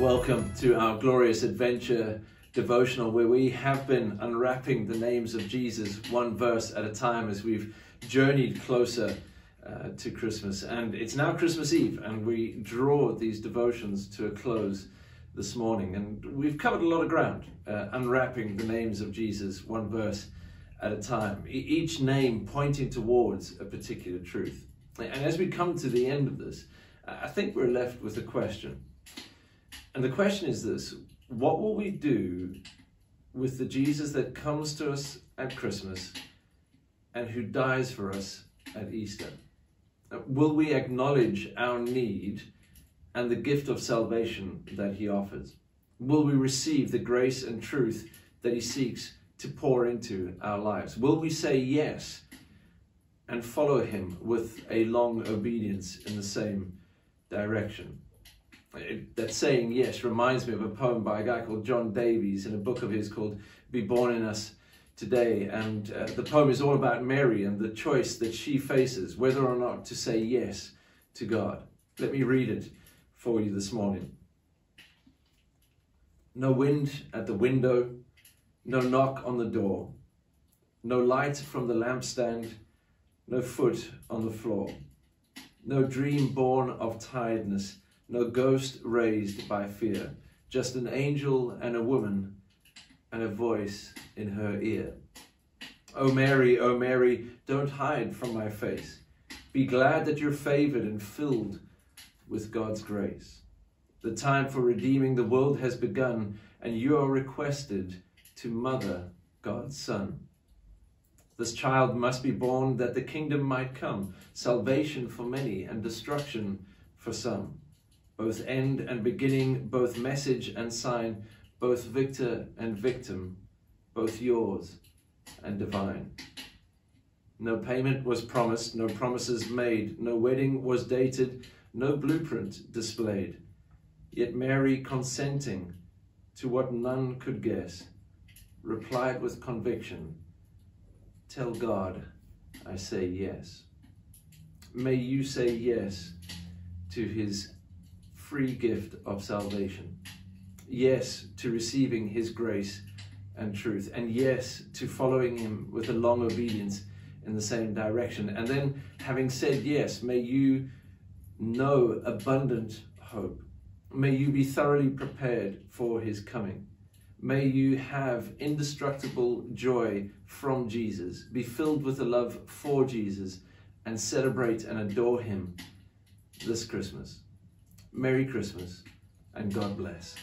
Welcome to our Glorious Adventure devotional, where we have been unwrapping the names of Jesus one verse at a time as we've journeyed closer to Christmas. And it's now Christmas Eve, and we draw these devotions to a close this morning. And we've covered a lot of ground, unwrapping the names of Jesus one verse at a time, each name pointing towards a particular truth. And as we come to the end of this, I think we're left with a question. And the question is this: what will we do with the Jesus that comes to us at Christmas and who dies for us at Easter? Will we acknowledge our need and the gift of salvation that he offers? Will we receive the grace and truth that he seeks to pour into our lives? Will we say yes and follow him with a long obedience in the same direction? That saying yes reminds me of a poem by a guy called John Davies in a book of his called Be Born in Us Today. And the poem is all about Mary and the choice that she faces, whether or not to say yes to God. Let me read it for you this morning. No wind at the window, no knock on the door, no light from the lampstand, no foot on the floor, no dream born of tiredness, no ghost raised by fear, just an angel and a woman and a voice in her ear. Oh Mary, don't hide from my face. Be glad that you're favored and filled with God's grace. The time for redeeming the world has begun, and you are requested to mother God's Son. This child must be born that the kingdom might come, salvation for many and destruction for some. Both end and beginning, both message and sign, both victor and victim, both yours and divine. No payment was promised, no promises made, no wedding was dated, no blueprint displayed. Yet Mary, consenting to what none could guess, replied with conviction, "Tell God I say yes." May you say yes to his free gift of salvation. Yes to receiving his grace and truth. And yes to following him with a long obedience in the same direction. And then, having said yes, may you know abundant hope. May you be thoroughly prepared for his coming. May you have indestructible joy from Jesus, be filled with a love for Jesus, and celebrate and adore him this Christmas. Merry Christmas, and God bless.